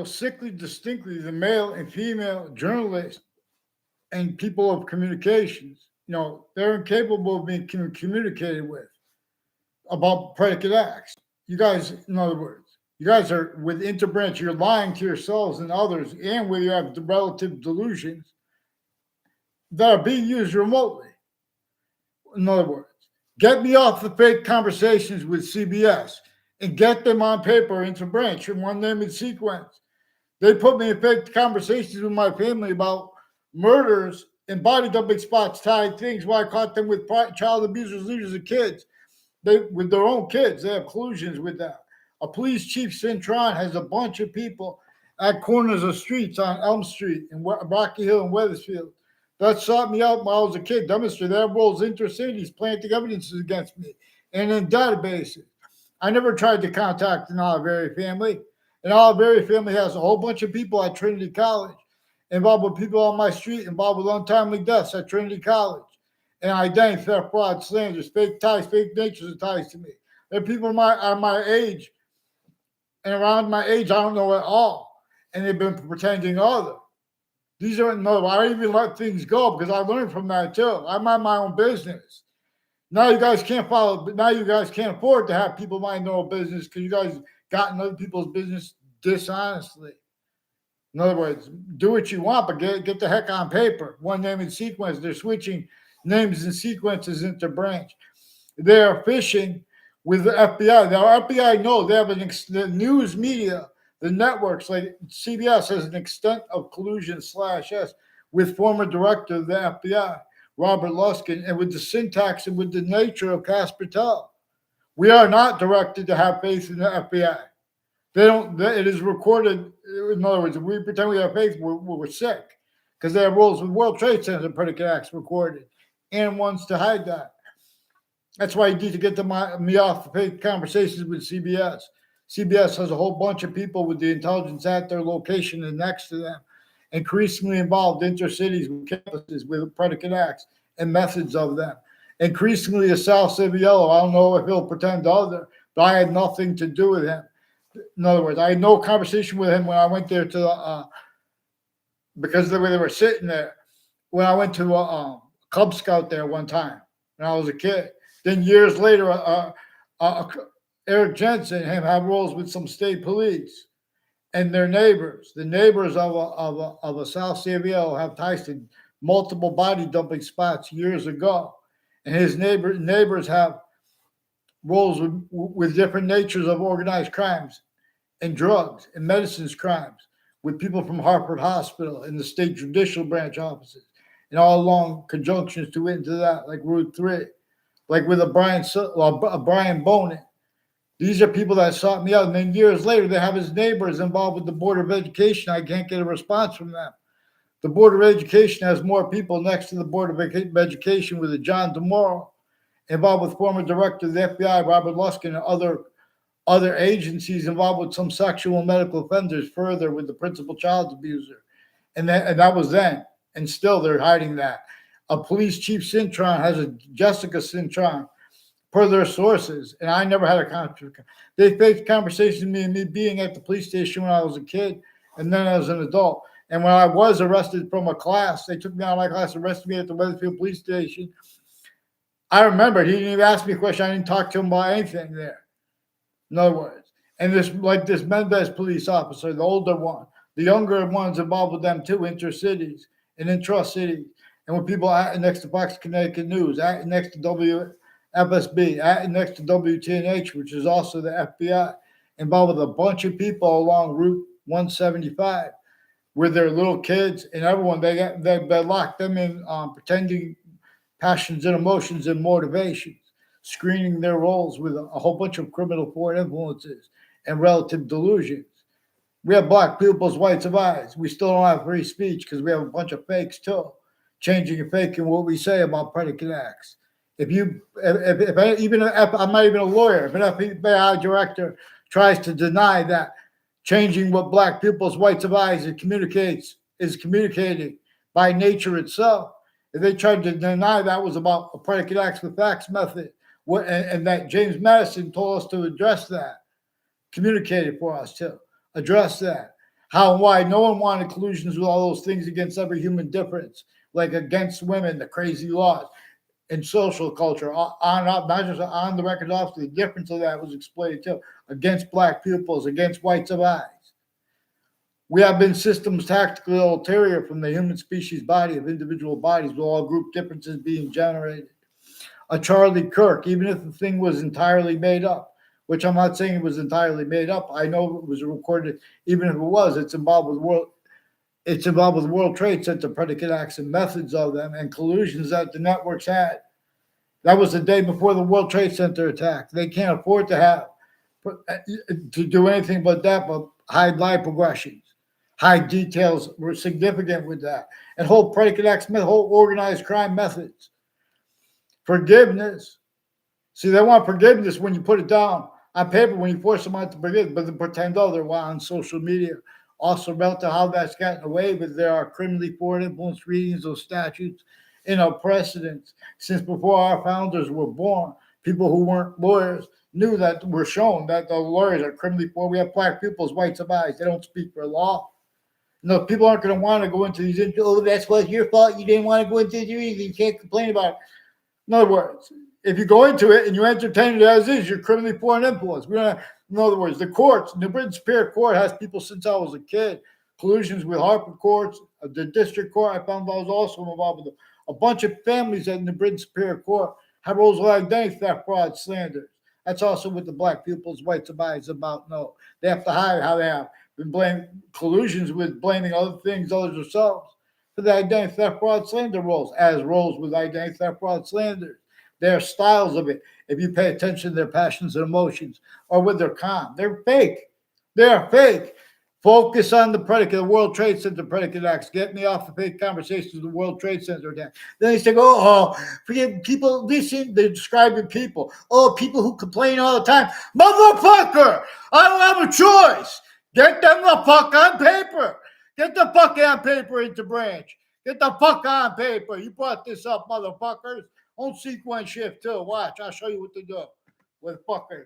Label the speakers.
Speaker 1: sickly distinctly the male and female journalists and people of communications. They're incapable of being communicated with about predicate acts. You guys, in other words, you guys are with interbranch. You're lying to yourselves and others, and where you have the relative delusions that are being used remotely. In other words, get me off the fake conversations with CBS and get them on paper into branch in one name and sequence. They put me in fake conversations with my family about murders and body dumping spots, tied things where I caught them with child abusers, leaders of kids. They with their own kids. They have collusions with that. A police chief, Cintron, has a bunch of people at corners of streets on Elm Street and Rocky Hill and Weathersfield that sought me out when I was a kid, demonstrated their roles intercities, planting evidences against me, and in databases. I never tried to contact an Oliveri family. An Oliveri family has a whole bunch of people at Trinity College, involved with people on my street, involved with untimely deaths at Trinity College, and identity theft, fraud, slanders, fake ties, fake natures of ties to me. There are people my age and around my age I don't know at all, and they've been pretending other. These aren't no. I even let things go because I learned from that too. I mind my own business. Now you guys can't follow. Now you guys can't afford to have people mind their own business because you guys got in other people's business dishonestly. In other words, do what you want, but get the heck on paper. One name and sequence. They're switching names and sequences into branch. They are fishing with the FBI. Now, FBI know they have the news media, the networks like CBS has an extent of collusion /S with former director of the FBI, Robert Luskin, and with the syntax and with the nature of Casper Tell. We are not directed to have faith in the FBI. They don't. It is recorded. In other words, if we pretend we have faith, we're sick because they have rules with World Trade Center and predicate acts recorded, and wants to hide that. That's why you need to get me off the fake conversations with CBS. CBS has a whole bunch of people with the intelligence at their location and next to them, increasingly involved intercities with campuses with predicate acts and methods of them. Increasingly, a Sal Civiello, I don't know if he'll pretend other, but I had nothing to do with him. In other words, I had no conversation with him when I went there to because the way they were sitting there. When I went to a Cub Scout there one time when I was a kid. Then years later, Eric Jensen and him had roles with some state police and their neighbors. The neighbors of a South Saviel have ties to multiple body dumping spots years ago, and his neighbors have roles with different natures of organized crimes and drugs and medicines crimes with people from Hartford Hospital and the state judicial branch offices and all along conjunctions to into that, like Route 3, like with a Brian Bonin. These are people that sought me out. And then years later, they have his neighbors involved with the Board of Education. I can't get a response from them. The Board of Education has more people next to the Board of Education with a John DeMoro, involved with former director of the FBI, Robert Luskin, and other agencies involved with some sexual and medical offenders further with the principal child abuser. And that was then. And still they're hiding that. A police chief Cintron has a Jessica Cintron per their sources. And I never had a conversation. They faked conversations with me and me being at the police station when I was a kid and then as an adult. And when I was arrested from a class, they took me out of my class, arrested me at the Weathersfield police station. I remember he didn't even ask me a question. I didn't talk to him about anything there. In other words, and this Mendez police officer, the older one, the younger ones involved with them too, intercities and intra-cities, and with people at next to Fox Connecticut News, at next to WFSB, at next to WTNH, which is also the FBI, involved with a bunch of people along Route 175, with their little kids and everyone. They locked them in pretending passions and emotions and motivations, screening their roles with a whole bunch of criminal foreign influences and relative delusions. We have black people's whites of eyes. We still don't have free speech because we have a bunch of fakes too, changing and faking what we say about predicate acts. I'm not even a lawyer, if an FBI director tries to deny that changing what black people's whites of eyes is communicating by nature itself, if they tried to deny that was about a predicate acts with facts method, and that James Madison told us to address that, communicate it for us to address that. How and why no one wanted collusions with all those things against every human difference, like against women, the crazy laws, and social culture, not just on the record, off the difference of that was explained too, against black pupils, against whites of eyes. We have been systems tactically ulterior from the human species body of individual bodies with all group differences being generated. A Charlie Kirk, even if the thing was entirely made up, which I'm not saying it was entirely made up. I know it was recorded, even if it was, it's involved with the World Trade Center predicate acts and methods of them and collusions that the networks had. That was the day before the World Trade Center attack. They can't afford to do anything but that, but hide lie progressions. High details were significant with that. And whole predicate acts, whole organized crime methods. Forgiveness. See, they want forgiveness when you put it down on paper, when you force them out to forgive, but they pretend, oh, they're on social media. Also, relative to how that's gotten away, but there are criminally forward influence readings of statutes in our precedents. Since before our founders were born, people who weren't lawyers knew that were shown that the lawyers are criminally forward. We have black people's whites of eyes. They don't speak for law. No, people aren't going to want to go into these. Oh, that's what's your fault. You didn't want to go into it. You can't complain about it. In other words, if you go into it and you entertain it as is, you're criminally foreign influence. In other words, the courts, the Britain Superior Court has people since I was a kid. Collusions with Harper courts, the district court. I found I was also involved with a bunch of families in the Britain Superior Court have roles of identity theft, fraud, slander. That's also what the black people's whites of eyes about. No, they have to hide how they have been blamed collusions with blaming other things, others themselves, for the identity theft, fraud, slander roles, as roles with identity theft, fraud, slander. Their styles of it, if you pay attention to their passions and emotions, or with their calm, they're fake. They're fake. Focus on the predicate, the World Trade Center predicate acts. Get me off the fake conversations of the World Trade Center attack. Then they say, forget people, listen, they're describing people. Oh, people who complain all the time. Motherfucker, I don't have a choice. Get them the fuck on paper. Get the fuck on paper into branch. Get the fuck on paper. You brought this up, motherfuckers. On sequence shift too. Watch, I'll show you what to do with fuckers.